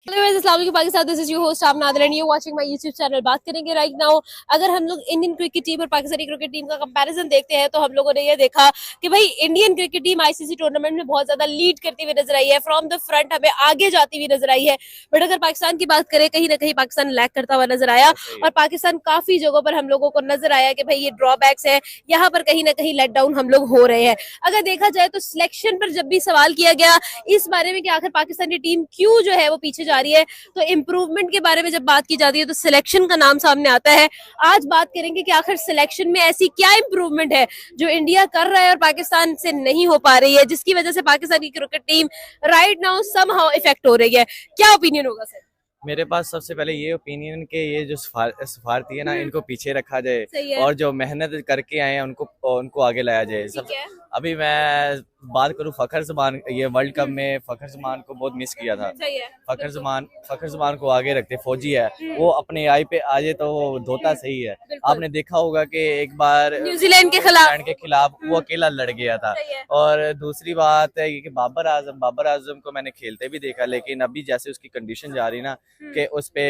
Hello guys, अस्सलाम वालेकुम Pakistan. This is your host आप Nadir and you watching my YouTube channel. बात करेंगे राइट नाउ, अगर हम लोग इंडियन क्रिकेट टीम और पाकिस्तानी क्रिकेट टीम का कंपैरिजन देखते हैं तो हम लोगों ने ये देखा कि भाई Indian cricket team ICC tournament में बहुत ज्यादा लीड करती हुई नजर आई है, फ्रॉम द फ्रंट हमें आगे जाती हुई नजर आई है। बट अगर पाकिस्तान की बात करें, कहीं ना कहीं पाकिस्तान लैग करता हुआ नजर आया और पाकिस्तान काफी जगहों पर हम लोगों को नजर आया कि भाई ये ड्रॉबैक्स है, यहाँ पर कहीं ना कहीं लेट डाउन हम लोग हो रहे हैं। अगर देखा जाए तो सिलेक्शन पर जब भी सवाल किया गया इस बारे में कि आखिर पाकिस्तान की टीम क्यों जो है वो पीछे जा रही है, तो इम्प्रूवमेंट के बारे में जब बात की जाती है तो सिलेक्शन का नाम सामने आता है। आज बात करेंगे कि आखिर सिलेक्शन में ऐसी क्या इम्प्रूवमेंट है जो इंडिया कर रहा है और पाकिस्तान से नहीं हो पा रही है, जिसकी वजह से पाकिस्तान की cricket team right now somehow effect हो रही है। क्या ओपिनियन होगा सर? मेरे पास सबसे पहले ये ओपिनियन के ये जो सफारती है ना, इनको पीछे रखा जाए सही है। और जो मेहनत करके आए हैं उनको उनको आगे लाया जाए। ठीक है। अभी मैं बात करूं फ़खर ज़मान, ये वर्ल्ड कप में फ़खर ज़मान को बहुत मिस किया था। सही है। फ़खर ज़मान को आगे रखते, फौजी है वो अपने आई पे आ जाए तो वो धोता सही है। आपने देखा होगा कि एक बार न्यूजीलैंड के खिलाफ वो अकेला लड़ गया था। सही है। और दूसरी बात है कि बाबर आजम को मैंने खेलते भी देखा, लेकिन अभी जैसे उसकी कंडीशन जा रही ना कि उस पे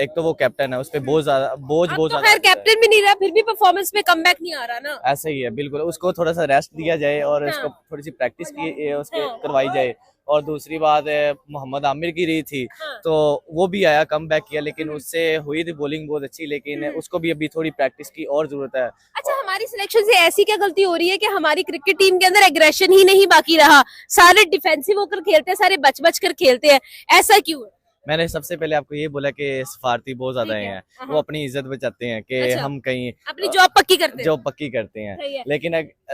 एक तो वो कैप्टन है, उस पे बहुत ज्यादा बोझ अब बहुत तो ज्यादा खैर कैप्टन भी नहीं रहा, फिर भी परफॉर्मेंस में कमबैक नहीं आ रहा ना। ऐसा ही है बिल्कुल। उसको थोड़ा सा रेस्ट दिया जाए और उसको थोड़ी सी प्रैक्टिस की उसके करवाई जाए। और दूसरी बात है, मोहम्मद आमिर की रही थी तो वो भी आया, कम बैक किया, लेकिन उससे हुई थी बॉलिंग बहुत अच्छी, लेकिन उसको भी अभी थोड़ी प्रैक्टिस की और जरूरत है। अच्छा, हमारी सिलेक्शन से ऐसी क्या गलती हो रही है कि हमारी क्रिकेट टीम के अंदर एग्रेशन ही नहीं बाकी रहा? सारे डिफेंसिव होकर खेलते हैं, सारे बच बच कर खेलते हैं, ऐसा क्यों है? मैंने सबसे पहले आपको ये बोला कि सफारती बहुत ज्यादा हैं, वो अपनी इज्जत बचाते हैं कि अच्छा, हम कहीं अपनी जॉब पक्की करते हैं। जॉब पक्की करते हैं। सही है।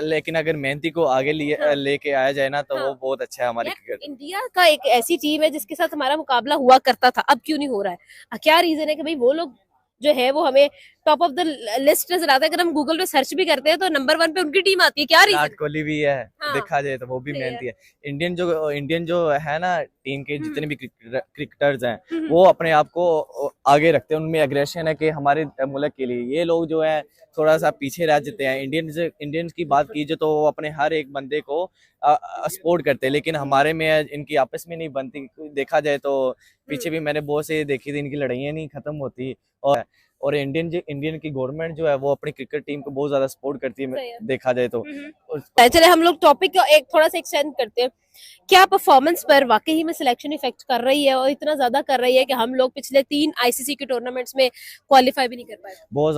लेकिन अगर मेहनती को आगे लेके आया जाए ना तो वो बहुत अच्छा है हमारी यार, क्रिकेट। इंडिया का एक ऐसी टीम है जिसके साथ हमारा मुकाबला हुआ करता था, अब क्यों नहीं हो रहा है? क्या रीजन है कि भाई वो लोग जो है वो हमें टॉप ऑफ द लिस्ट नजर आता है? अगर हम गूगल पे सर्च भी करते हैं तो नंबर 1 पे उनकी टीम आती है। क्या रीजन? विराट कोहली भी है, हाँ, देखा जाए तो वो भी सही है। मेहनती है। इंडियन जो है ना, टीम के जितने भी क्रिकेटर्स हैं हम्म, वो अपने आप को आगे रखते हैं, उनमें एग्रेशन है कि हमारे मुल्क के लिए। ये लोग जो है थोड़ा सा पीछे रह जाते हैं। इंडियंस की बात कीजिए तो वो अपने हर एक बंदे को सपोर्ट करते हैं, लेकिन हमारे में इनकी आपस में नहीं बनती। देखा जाए तो पीछे भी मैंने बहुत से देखी थी, इनकी लड़ाइयाँ नहीं खत्म होती। और इंडियन की गवर्नमेंट जो है वो अपनी क्रिकेट टीम को बहुत ज्यादा सपोर्ट करती है, देखा जाए तो। चले हम लोग टॉपिक को एक थोड़ा सा एक्सटेंड करते हैं। क्या परफॉर्मेंस पर वाकई में सिलेक्शन इफेक्ट कर रही है, और इतना ज्यादा कर रही है कि हम लोग पिछले 3 आईसीसी के टूर्नामेंट्स में क्वालिफाई भी नहीं कर पाए? बहुत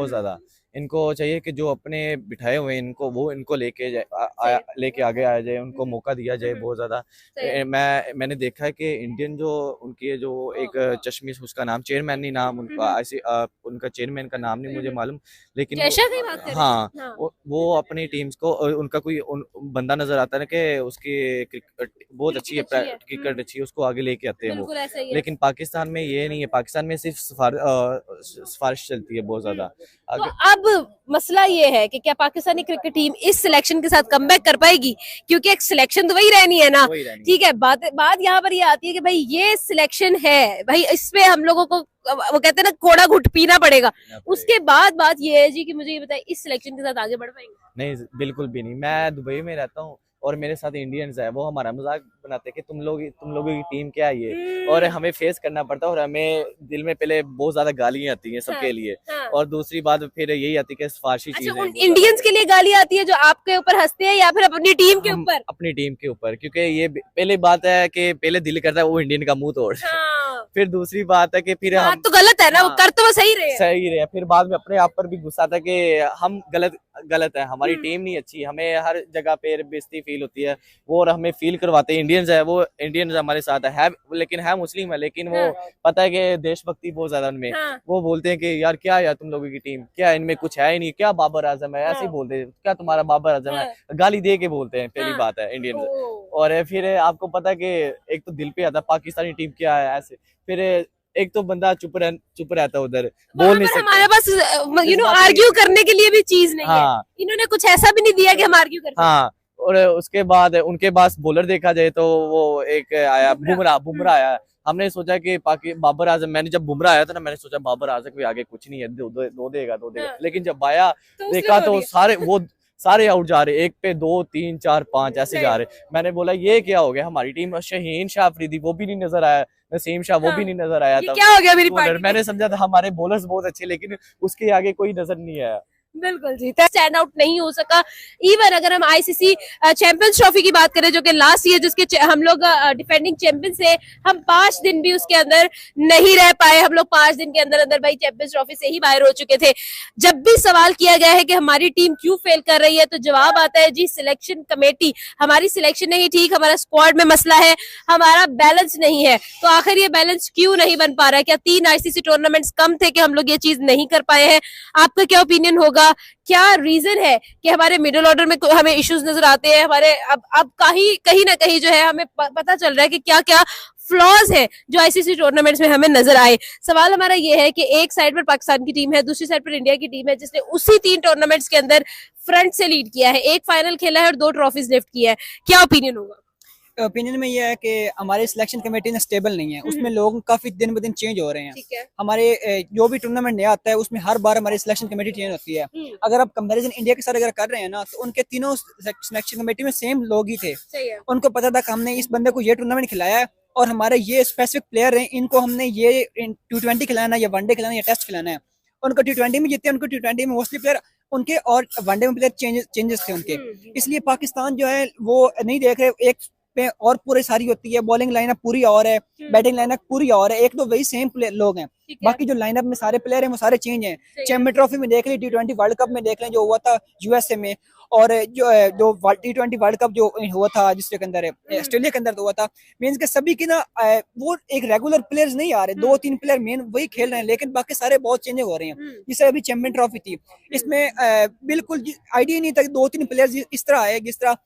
ज्यादा इनको चाहिए कि जो अपने बिठाए हुए हैं इनको लेके आगे आया जाए, उनको मौका दिया जाए बहुत ज्यादा। मैंने देखा है कि इंडियन जो उनकी जो एक चश्मिश, उसका नाम चेयरमैन नहीं, नाम उनका ऐसे उनका चेयरमैन का नाम नहीं मुझे मालूम, लेकिन हाँ वो अपनी टीम्स को उनका कोई बंदा नजर आता है कि उसकी बहुत अच्छी है, क्रिकेट अच्छी है, उसको आगे लेके आते हैं वो। लेकिन पाकिस्तान में ये नहीं है, पाकिस्तान में सिर्फ सिफारिश चलती है बहुत ज्यादा। तो अब मसला ये है कि क्या पाकिस्तानी क्रिकेट टीम इस सिलेक्शन के साथ कमबैक कर पाएगी? क्योंकि एक सिलेक्शन तो वही रहनी है ना। ठीक है, बात यहाँ पर ये आती है कि भाई ये सिलेक्शन है, भाई इस पे हम लोगों को वो कहते हैं ना कोड़ा घुट पीना पड़ेगा। उसके बाद बात ये है जी कि मुझे ये बताइए, इस सिलेक्शन के साथ आगे बढ़ पाएंगे? नहीं, बिल्कुल भी नहीं। मैं दुबई में रहता हूँ और मेरे साथ इंडियंस है, वो हमारा मजाक बनाते हैं कि तुम लोगों की टीम क्या है ये, और हमें फेस करना पड़ता है। और हमें दिल में पहले बहुत ज्यादा गालियां आती हैं सबके लिए, और दूसरी बात फिर यही आती है कि सिफारिशी चीजें। अच्छा, इंडियंस के लिए गाली आती है जो आपके ऊपर हंसते हैं या फिर अपनी टीम के ऊपर? अपनी टीम के ऊपर, क्योंकि ये पहले बात है कि पहले दिल करता है वो इंडियन का मुंह तोड़। फिर दूसरी बात है कि फिर हम तो गलत है ना, वो कर तो वो सही रहे। फिर बाद में अपने आप पर भी गुस्सा आता है कि हम गलत है, हमारी टीम नहीं अच्छी, हमें हर जगह पे बेइज्जती फील होती है वो, और हमें फील करवाते हैं। इंडियंस हमारे साथ है लेकिन है मुस्लिम है, लेकिन वो पता है कि देशभक्ति बहुत ज्यादा उनमें। वो बोलते हैं कि यार क्या तुम लोगों की टीम क्या, इनमें कुछ है ही नहीं, क्या बाबर आजम है, ऐसे ही बोलते हैं, क्या तुम्हारा बाबर आजम है, गाली दे के बोलते हैं। पहली बात है इंडियन। और फिर आपको पता है कि एक तो दिल पे आता है पाकिस्तानी टीम क्या है ऐसे, फिर एक तो बंदा चुप रहता है उधर, बोल नहीं सकता। हमारे पास आर्ग्यू करने के लिए भी चीज नहीं है। इन्होंने कुछ ऐसा भी नहीं दिया कि हम आर्ग्यू कर हाँ। और उसके बाद उनके पास बॉलर देखा जाए तो वो एक आया बुमराह आया। हमने सोचा कि बाबर आजम, मैंने जब बुमराह आया था ना, मैंने सोचा बाबर आजम भी आगे कुछ नहीं है, दो देगा। लेकिन जब आया देखा तो सारे वो सारे आउट जा रहे, एक पे 2 3 4 5 ऐसे जा रहे। मैंने बोला ये क्या हो गया, हमारी टीम शहीन शाह अफरीदी वो भी नहीं नजर आया, नसीम शाह वो भी नहीं नजर आया ये था। क्या हो गया मेरी पार्टी में? मैंने समझा था हमारे बॉलर्स बहुत अच्छे, लेकिन उसके आगे कोई नजर नहीं आया। बिल्कुल जी, स्टैंड आउट नहीं हो सका। इवन अगर हम आईसीसी चैंपियंस ट्रॉफी की बात करें, जो कि लास्ट ईयर जिसके हम लोग डिफेंडिंग चैंपियन से, हम 5 दिन भी उसके अंदर नहीं रह पाए। हम लोग 5 दिन के अंदर अंदर भाई चैंपियंस ट्रॉफी से ही बाहर हो चुके थे। जब भी सवाल किया गया है कि हमारी टीम क्यों फेल कर रही है, तो जवाब आता है जी सिलेक्शन कमेटी, हमारी सिलेक्शन नहीं ठीक, हमारा स्क्वाड में मसला है, हमारा बैलेंस नहीं है। तो आखिर ये बैलेंस क्यों नहीं बन पा रहा है? क्या 3 आईसीसी टूर्नामेंट्स कम थे कि हम लोग ये चीज नहीं कर पाए हैं? आपका क्या ओपिनियन होगा? क्या रीजन है कि हमारे मिडिल ऑर्डर में हमें इश्यूज नजर आते हैं? हमारे अब कहीं ना कहीं जो है हमें पता चल रहा है कि क्या क्या फ्लॉज है जो आईसीसी टूर्नामेंट्स में हमें नजर आए। सवाल हमारा ये है कि एक साइड पर पाकिस्तान की टीम है, दूसरी साइड पर इंडिया की टीम है, जिसने उसी 3 टूर्नामेंट्स के अंदर फ्रंट से लीड किया है, एक फाइनल खेला है और 2 ट्रॉफीज लिफ्ट किया है। क्या ओपिनियन होगा? ओपिनियन में ये है कि हमारी सिलेक्शन कमेटी ना स्टेबल नहीं है, उसमें लोग काफी दिन ब दिन चेंज हो रहे हैं। ठीक है। हमारे जो भी टूर्नामेंट नया आता है उसमें हर बार हमारी सिलेक्शन कमेटी चेंज होती है। अगर आप कंपैरिजन इंडिया के साथ अगर कर रहे हैं ना, तो उनके तीनों सिलेक्शन कमेटी में सेम लोग ही थे। सही है। उनको पता था कि हमने इस बंदे को ये टूर्नामेंट खिलाया है और हमारे ये स्पेसिफिक प्लेयर हैं, इनको हमने ये T20 खिलाना है या वनडे खिलाना है या टेस्ट खिलाना है। उनको T20 में जीते, उनको T20 में मोस्टली प्लेयर उनके और वनडे में प्लेयर चेंजेस थे उनके। इसलिए पाकिस्तान जो है वो नहीं देख रहे, एक पे और पूरी सारी होती है, बॉलिंग लाइनअप पूरी और है, बैटिंग लाइनअप पूरी और है, एक तो वही सेम लोग हैं, बाकी जो लाइनअप में सारे प्लेयर हैं वो सारे चेंज हैं। चैंपियंस ट्रॉफी में देख लें, T20 वर्ल्ड कप में देख लें जो हुआ था यूएसए में, और जो T20 वर्ल्ड कप जो हुआ था जिसके अंदर है ऑस्ट्रेलिया के अंदर तो हुआ था। मींस के सभी की ना वो एक रेगुलर प्लेयर्स नहीं आ रहे, 2-3 प्लेयर मेन वही खेल रहे हैं, लेकिन बाकी सारे बहुत चेंज हो रहे हैं। जैसे अभी चैंपियन ट्रॉफी थी, इसमें बिल्कुल आइडिया नहीं था कि 2-3 प्लेयर इस तरह आए, जिस तरह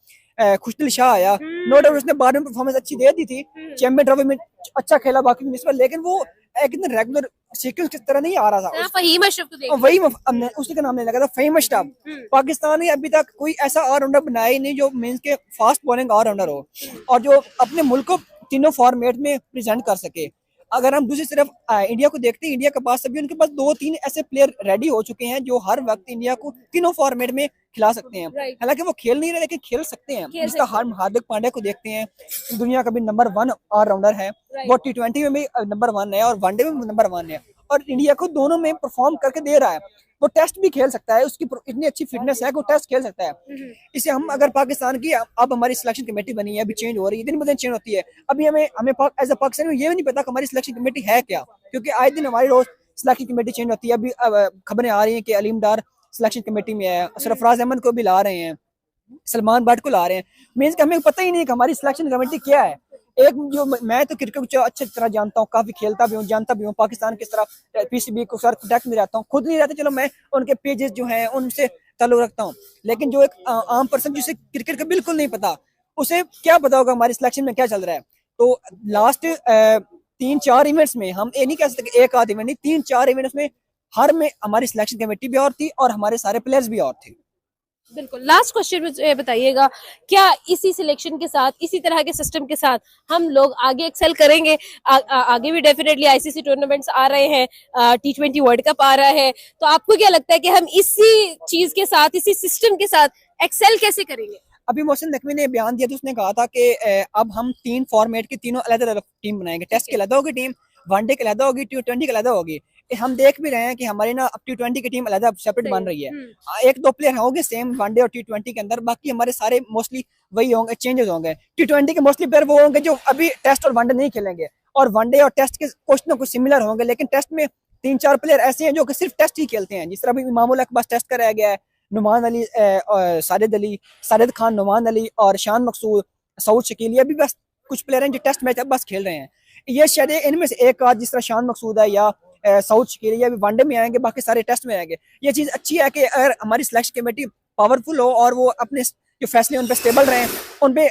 खुशदिल शाह आया। नो डाउट उसने बाद में परफॉर्मेंस अच्छी दे दी थी, चैंपियन ट्रॉफी में अच्छा खेला बाकी निस्बत, लेकिन वो एक रेगुलर सीक्वेंस की तरह नहीं आ रहा था। फहीम अशरफ को देख, वही उसी का नाम नहीं लगा था, फहीम अशरफ। पाकिस्तान ने अभी तक कोई ऐसा ऑलराउंडर बनाया ही नहीं जो मींस के फास्ट बॉलिंग ऑलराउंडर हो और जो अपने मुल्क को तीनों फॉर्मेट में प्रेजेंट कर सके। अगर हम दूसरी तरफ इंडिया को देखते हैं, इंडिया के पास अभी उनके पास 2-3 ऐसे प्लेयर रेडी हो चुके हैं जो हर वक्त इंडिया को तीनों फॉर्मेट में खिला सकते हैं। हालांकि वो खेल नहीं रहे लेकिन खेल सकते हैं। जिसका हार्दिक पांड्या को देखते हैं, दुनिया का भी नंबर 1 ऑलराउंडर है, वो T20 में भी नंबर 1 है और वनडे में भी नंबर 1 है, और इंडिया को दोनों में परफॉर्म करके दे रहा है। वो टेस्ट भी खेल सकता है, उसकी इतनी अच्छी फिटनेस है कि वो टेस्ट खेल सकता है। इसे हम अगर पाकिस्तान की अब हमारी सिलेक्शन कमेटी बनी है, अभी चेंज हो रही है, दिन ब दिन चेंज होती है। अभी हमें एज अ पाकिस्तान में ये भी नहीं पता कि हमारी सिलेक्शन कमेटी है क्या, क्योंकि आए दिन हमारी रोज सिलेक्शन कमेटी चेंज होती है। अभी खबरें आ रही हैं कि अलीम डार सिलेक्शन कमेटी में है, सरफराज अहमद को भी ला रहे हैं, सलमान भट्ट को ला रहे हैं। मीन्स कि हमें पता ही नहीं कि हमारी सिलेक्शन कमेटी क्या है। एक जो मैं तो क्रिकेट को अच्छी तरह जानता हूँ, काफी खेलता भी हूँ, जानता भी हूँ, पाकिस्तान किस तरह पीसीबी को सर कॉन्टेक्ट में रहता हूँ, खुद नहीं रहता, चलो मैं उनके पेजेस जो हैं उनसे ताल्लुक रखता हूँ, लेकिन जो एक आम पर्सन जिसे क्रिकेट का बिल्कुल नहीं पता, उसे क्या पता होगा हमारी सिलेक्शन में क्या चल रहा है। तो लास्ट 3-4 इवेंट्स में, हम ये नहीं कह सकते एक आध इवेंट नहीं, 3-4 इवेंट्स में हर में हमारी सिलेक्शन कमेटी भी और थी और हमारे सारे प्लेयर्स भी और थे। बिल्कुल। लास्ट क्वेश्चन मुझे बताइएगा, क्या इसी सिलेक्शन के साथ, इसी तरह के सिस्टम के साथ हम लोग आगे एक्सेल करेंगे? आगे भी डेफिनेटली आईसीसी टूर्नामेंट्स आ रहे हैं, T20 वर्ल्ड कप आ रहा है, तो आपको क्या लगता है कि हम इसी चीज के साथ, इसी सिस्टम के साथ एक्सेल कैसे करेंगे? अभी मोहसिन नकवी ने बयान दिया तो उसने कहा था कि अब हम 3 फॉर्मेट की तीनों अलग अलग टीम बनाएंगे। टेस्ट के अलग होगी टीम, वनडे के अलग होगी, T20 के अलग होगी। हम देख भी रहे हैं कि हमारी ना अब T20 की टीम अलग सेपरेट बन रही है। 1-2 प्लेयर होंगे सेम वनडे और T20 के अंदर, बाकी हमारे सारे मोस्टली वही होंगे, चेंजेस होंगे। T20 के मोस्टली प्लेयर वो होंगे जो अभी टेस्ट और वनडे नहीं खेलेंगे, और वनडे और टेस्ट के कुछ ना कुछ सिमिलर होंगे, लेकिन टेस्ट में 3-4 प्लेयर ऐसे हैं जो कि सिर्फ टेस्ट ही खेलते हैं। जिस तरह अभी इमामुल हक बस टेस्ट कराया गया है, नुमान अली, साजिद खान, नुमान अली और शान मकसूद, सऊद शकील, ये भी बस कुछ प्लेयर हैं जो टेस्ट मैच अब बस खेल रहे हैं। ये शायद इनमें से एक आध, जिस तरह शान मकसूद है या सऊद शकील, ये भी वनडे में आएंगे, बाकी सारे टेस्ट में आएंगे। ये चीज अच्छी है कि अगर हमारी सिलेक्शन कमेटी पावरफुल हो और वो अपने जो फैसले उन पर स्टेबल रहें, उन पे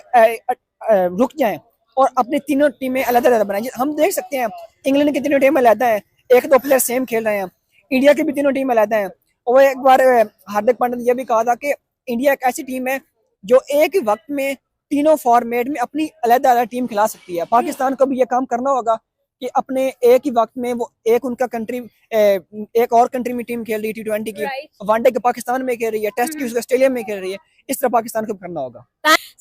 रुक जाएं और अपनी तीनों टीमें अलग अलग बनाएं। हम देख सकते हैं इंग्लैंड की तीनों टीमें अलग हैं, 1-2 प्लेयर सेम खेल रहे हैं। इंडिया की भी तीनों टीम अलग हैं। और एक बार हार्दिक पांड्या ने यह भी कहा था कि इंडिया एक ऐसी टीम है जो एक ही वक्त में तीनों फॉर्मेट में अपनी अलग अलग टीम खिला सकती है। पाकिस्तान को भी ये काम करना होगा कि अपने एक ही वक्त में वो एक उनका कंट्री एक और कंट्री में टीम खेल रही है T20 की, वनडे के पाकिस्तान में खेल रही है, टेस्ट की उसका ऑस्ट्रेलिया में खेल रही है, इस तरह पाकिस्तान को करना होगा।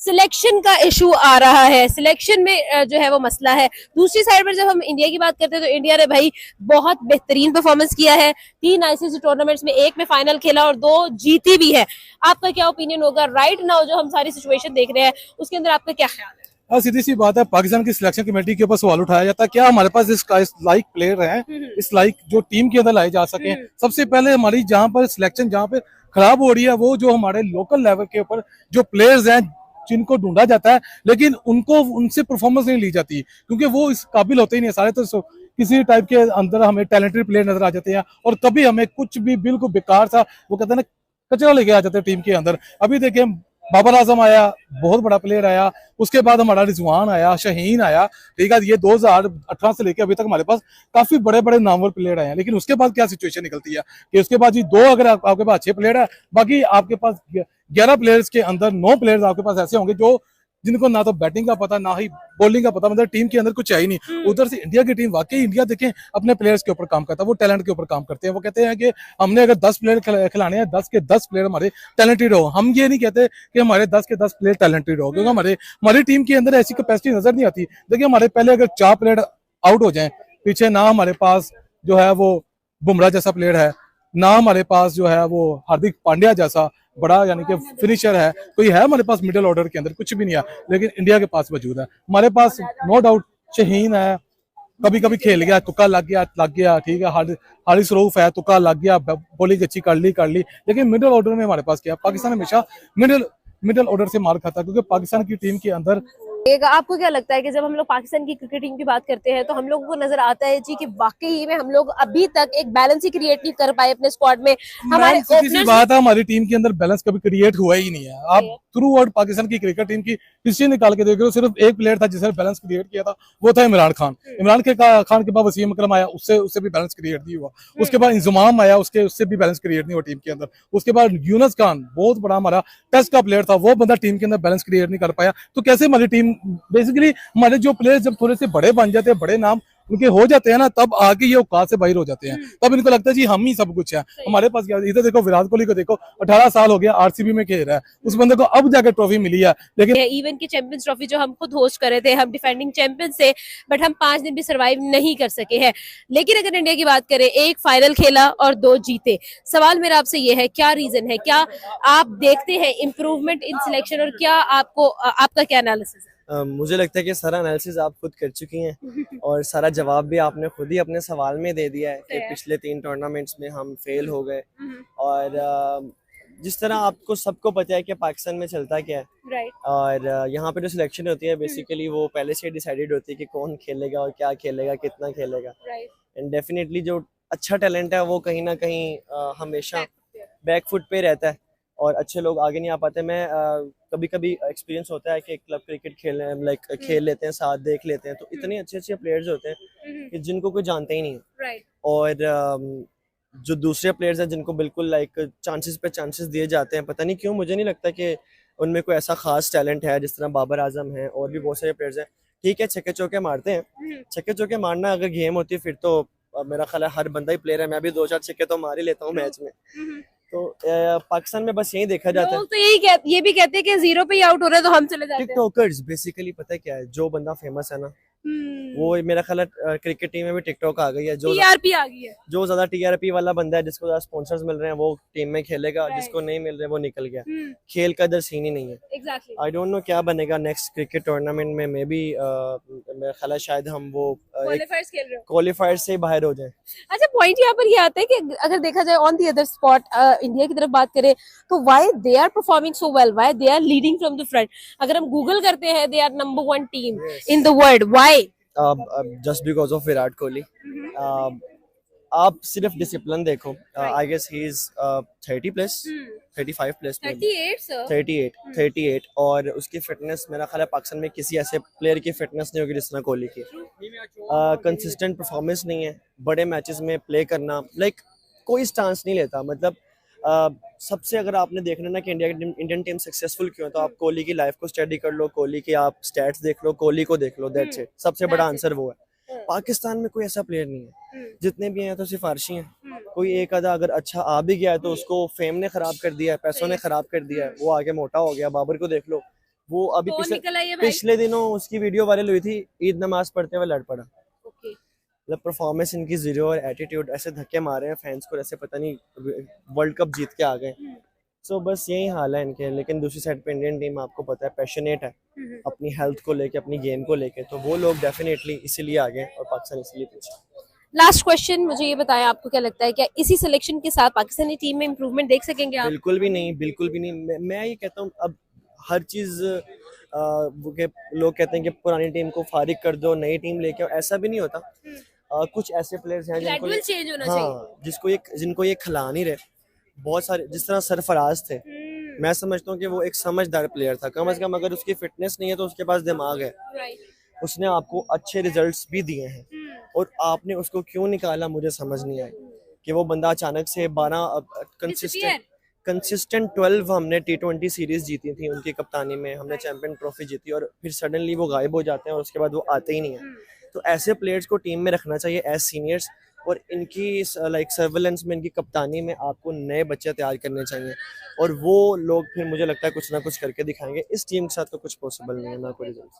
सिलेक्शन का इशू आ रहा है, सिलेक्शन में जो है वो मसला है। दूसरी साइड पर जब हम इंडिया की बात करते हैं तो इंडिया ने भाई बहुत बेहतरीन परफॉर्मेंस किया है, 3 आईसीसी टूर्नामेंट्स में, 1 में फाइनल खेला और 2 जीती भी है। आपका क्या ओपिनियन होगा राइट नाउ जो हम सारी सिचुएशन देख रहे हैं उसके अंदर, आपका क्या ख्याल है? हाँ, सीधी सी बात है, पाकिस्तान की सिलेक्शन कमेटी के ऊपर सवाल उठाया जाता है क्या हमारे पास इस लाइक प्लेयर हैं, इस लाइक जो टीम के अंदर लाए जा सके। सबसे पहले हमारी जहाँ पर सिलेक्शन जहाँ पे खराब हो रही है वो जो हमारे लोकल लेवल के ऊपर जो प्लेयर्स हैं जिनको ढूंढा जाता है लेकिन उनको उनसे परफॉर्मेंस नहीं ली जाती क्योंकि वो इस काबिल होते ही नहीं सारे। तो किसी टाइप के अंदर हमें टैलेंटेड प्लेयर नजर आ जाते हैं और कभी हमें कुछ भी बिल्कुल बेकार सा वो कहते हैं ना कचरा लेके आ जाते हैं टीम के अंदर। अभी देखिए बाबर आजम आया, बहुत बड़ा प्लेयर आया, उसके बाद हमारा रिजवान आया, शाहीन आया, ठीक है, ये 2018 से लेके अभी तक हमारे पास काफी बड़े बड़े नामवर प्लेयर आए हैं। लेकिन उसके बाद क्या सिचुएशन निकलती है कि उसके बाद जी 2 अगर आपके पास अच्छे प्लेयर है, बाकी आपके पास 11 प्लेयर्स के अंदर 9 प्लेयर्स आपके पास ऐसे होंगे जो जिनको ना तो बैटिंग का पता ना ही बॉलिंग का पता, मतलब टीम के अंदर कुछ है ही नहीं। उधर से इंडिया की टीम, वाकई इंडिया देखें अपने प्लेयर्स के ऊपर काम करता है, वो टैलेंट के ऊपर काम करते हैं। वो कहते हैं कि हमने अगर 10 प्लेयर खिलाने हैं, 10 के 10 प्लेयर हमारे टैलेंटेड हो। हम ये नहीं कहते कि हमारे 10 के 10 प्लेयर टैलेंटेड हो, क्योंकि हमारी टीम के अंदर ऐसी कैपेसिटी नजर नहीं आती। देखिए हमारे पहले अगर 4 प्लेयर आउट हो जाए पीछे, ना हमारे पास जो है वो बुमराह जैसा प्लेयर है, ना हमारे पास जो है वो हार्दिक पांड्या जैसा बड़ा यानी कि फिनिशर है, कोई है हमारे पास मिडिल ऑर्डर के अंदर कुछ भी नहीं है। लेकिन इंडिया के पास मौजूद है, हमारे पास नो डाउट शाहीन है, कभी कभी खेल गया, तुक्का लग गया, ठीक है, हारिस रऊफ है, तुक्का लग गया, बॉलिंग अच्छी कर ली। लेकिन मिडिल ऑर्डर में हमारे पास क्या, पाकिस्तान हमेशा मिडिल ऑर्डर से मार खाता है क्योंकि पाकिस्तान की टीम के अंदर आपको क्या लगता है कि जब हम लोग पाकिस्तान की क्रिकेट टीम की बात करते हैं तो हम लोगों को नजर आता है जी कि वाकई में हम लोग अभी तक एक बैलेंस ही क्रिएट नहीं कर पाए अपने स्क्वाड में। हमारे ओपनर्स बात है, हमारी टीम के अंदर बैलेंस कभी क्रिएट हुआ ही नहीं है। आप थ्रू आउट पाकिस्तान की क्रिकेट टीम की हिस्ट्री निकाल के देख लो, सिर्फ एक प्लेयर था जिसने बैलेंस क्रिएट किया था, वो था इमरान खान। इमरान खान के बाद वसीम अकरम आया, उससे भी बैलेंस क्रिएट नहीं हुआ। उसके बाद इंजमाम आया, उससे भी बैलेंस क्रिएट नहीं हुआ टीम के अंदर। उसके बाद यूनुस खान बहुत बड़ा हमारा टेस्ट का प्लेयर था, वो बंदा टीम के अंदर बैलेंस क्रिएट नहीं कर पाया। तो कैसे हमारी टीम बेसिकली हमारे जो प्लेयर्स जब थोड़े से बड़े बन जाते हैं, बड़े नाम उनके हो जाते हैं ना, तब आगे ये औकात से बाहर हो जाते हैं। तब इनको लगता है जी हम ही सब कुछ है, हमारे पास क्या। इधर देखो विराट कोहली को देखो, 18 साल हो गया आरसीबी में खेल रहा है, उस बंदे को अब जाकर ट्रॉफी मिली है। लेकिन इवन की चैंपियंस ट्रॉफी जो हम खुद होस्ट कर रहे थे, हम डिफेंडिंग चैंपियंस थे, बट हम 5 दिन भी सरवाइव नहीं कर सके हैं। लेकिन अगर इंडिया की बात करें, 1 फाइनल खेला और 2 जीते। सवाल मेरा आपसे ये है, क्या रीजन है, क्या आप देखते हैं इम्प्रूवमेंट इन सिलेक्शन, और क्या आपका क्या एनालिसिस है? मुझे लगता है कि सारा एनालिसिस आप खुद कर चुकी हैं और सारा जवाब भी आपने खुद ही अपने सवाल में दे दिया है कि पिछले 3 टूर्नामेंट्स में हम फेल हो गए। और जिस तरह आपको सबको पता है कि पाकिस्तान में चलता क्या है, और यहाँ पे जो सिलेक्शन होती है बेसिकली वो पहले से डिसाइडेड होती है कि कौन खेलेगा और क्या खेलेगा, कितना खेलेगा। एंड डेफिनेटली जो अच्छा टैलेंट है वो कहीं ना कहीं हमेशा बैक फुट पे रहता है और अच्छे लोग आगे नहीं आ पाते। मैं कभी कभी एक्सपीरियंस होता है कि क्लब क्रिकेट खेल लेते हैं, साथ देख लेते हैं, तो इतने अच्छे प्लेयर्स होते हैं कि जिनको कोई जानता ही नहीं है। और जो दूसरे प्लेयर्स हैं जिनको बिल्कुल चांसेस पे चांसेस दिए जाते हैं, पता नहीं क्यों, मुझे नहीं लगता कि उनमें कोई ऐसा खास टैलेंट है। जिस तरह बाबर आजम है और भी बहुत सारे प्लेयर्स हैं, ठीक है छक्के चौके मारते हैं, छक्के चौके मारना अगर गेम होती है फिर तो मेरा ख्याल है हर बंदा ही प्लेयर है। मैं भी 2-4 छक्के तो मार ही लेता हूँ मैच में। तो पाकिस्तान में बस यही देखा जाता है। तो ये भी कहते हैं कि 0 पे ही आउट हो रहे हैं तो हम चले जाते हैं। टिकटॉकर्स बेसिकली पता है क्या है, जो बंदा फेमस है ना, वो मेरा ख्याल है क्रिकेट टीम में भी टिकटॉक आ गई है, जो टीआरपी आ गई है। जो ज्यादा टीआरपी वाला बंदा है, जिसको ज्यादा स्पॉन्सर्स मिल रहे हैं, वो टीम में खेलेगा, जिसको नहीं मिल रहे वो निकल गया। खेल का इधर सीन ही नहीं है। आई डोंट नो क्या बनेगा नेक्स्ट क्रिकेट टूर्नामेंट में। मे बी मेरा ख्याल है शायद हम वो क्वालिफायर से बाहर हो जाए। अच्छा, पॉइंट यहाँ पर ये आता है कि अगर देखा जाए on the other spot, India की तरफ बात करें तो why they are performing so well, why they are leading from the front. अगर हम गूगल करते हैं, they are number 1 team in the world, why? Just because of Virat Kohli. आप सिर्फ डिसिप्लिन देखो। I guess he is 30 plus 35 plus 38 और उसकी fitness मेरा ख्याल है पाकिस्तान में किसी ऐसे प्लेयर की फिटनेस नहीं होगी जिस तरह कोहली की। कंसिस्टेंट परफॉर्मेंस नहीं है, बड़े मैचेस में प्ले करना, कोई स्टांस नहीं लेता। मतलब सबसे अगर आपने देखना ना कि इंडियन टीम सक्सेसफुल क्यों है, तो आप कोहली की लाइफ को स्टडी कर लो, कोहली की आप स्टैट्स देख लो, कोहली को देख लो, दैट्स इट। सबसे बड़ा आंसर वो है। पाकिस्तान में कोई ऐसा प्लेयर नहीं है, जितने भी हैं तो सिफारशी हैं। कोई एक आधा अगर अच्छा आ भी गया है तो उसको फेम ने खराब कर दिया है, पैसों ने खराब कर दिया है, वो आगे मोटा हो गया। बाबर को देख लो, वो अभी कौन निकल आई है भाई? पिछले दिनों उसकी वीडियो वायरल हुई थी, ईद नमाज पढ़ते हुए लड़ पड़ा। ओके, मतलब परफॉर्मेंस इनकी जीरो और एटीट्यूड, ऐसे धक्के मारे हैं फैंस को, ऐसे पता नहीं वर्ल्ड कप जीत के आ गए। सो बस यही हाल है इनके। लेकिन दूसरी साइड पे इंडियन टीम आपको पता है पैशनेट है अपनी हेल्थ को लेके, अपनी गेम को लेके, तो वो लोग डेफिनेटली इसीलिए आ गए और पाकिस्तान इसीलिए पीछे। लास्ट क्वेश्चन, मुझे ये बताएं आपको क्या लगता है, क्या इसी सिलेक्शन के साथ पाकिस्तानी टीम में इंप्रूवमेंट देख सकेंगे आप? बिल्कुल भी नहीं, बिल्कुल भी नहीं। मैं ये कहता हूँ अब हर चीज लोग कहते हैं कि पुरानी टीम को फारिग कर दो, नई टीम लेके आओ, ऐसा भी नहीं होता। कुछ ऐसे प्लेयर्स हैं जिनको ग्रेजुअल चेंज होना चाहिए। हाँ, जिनको ये खिला नहीं रहे। बहुत सारे, जिस तरह सरफराज थे, मैं समझता हूँ कि वो एक समझदार प्लेयर था। कम से कम अगर उसकी फिटनेस नहीं है तो उसके पास दिमाग है। उसने आपको अच्छे रिजल्ट्स भी दिए हैं, और आपने उसको क्यों निकाला मुझे समझ नहीं आई। कि वो बंदा अचानक से 12 कंसिस्टेंट 12 हमने T20 सीरीज जीती थी उनकी कप्तानी में, हमने चैंपियन ट्रॉफी जीती, और फिर सडनली वो गायब हो जाते हैं और उसके बाद वो आते ही नहीं है। तो ऐसे प्लेयर्स को टीम में रखना चाहिए एज सीनियर्स, और इनकी लाइक सर्वेलेंस में, इनकी कप्तानी में आपको नए बच्चे तैयार करने चाहिए, और वो लोग फिर मुझे लगता है कुछ ना कुछ करके दिखाएंगे। इस टीम के साथ तो कुछ पॉसिबल नहीं है ना, कोई रिजल्ट।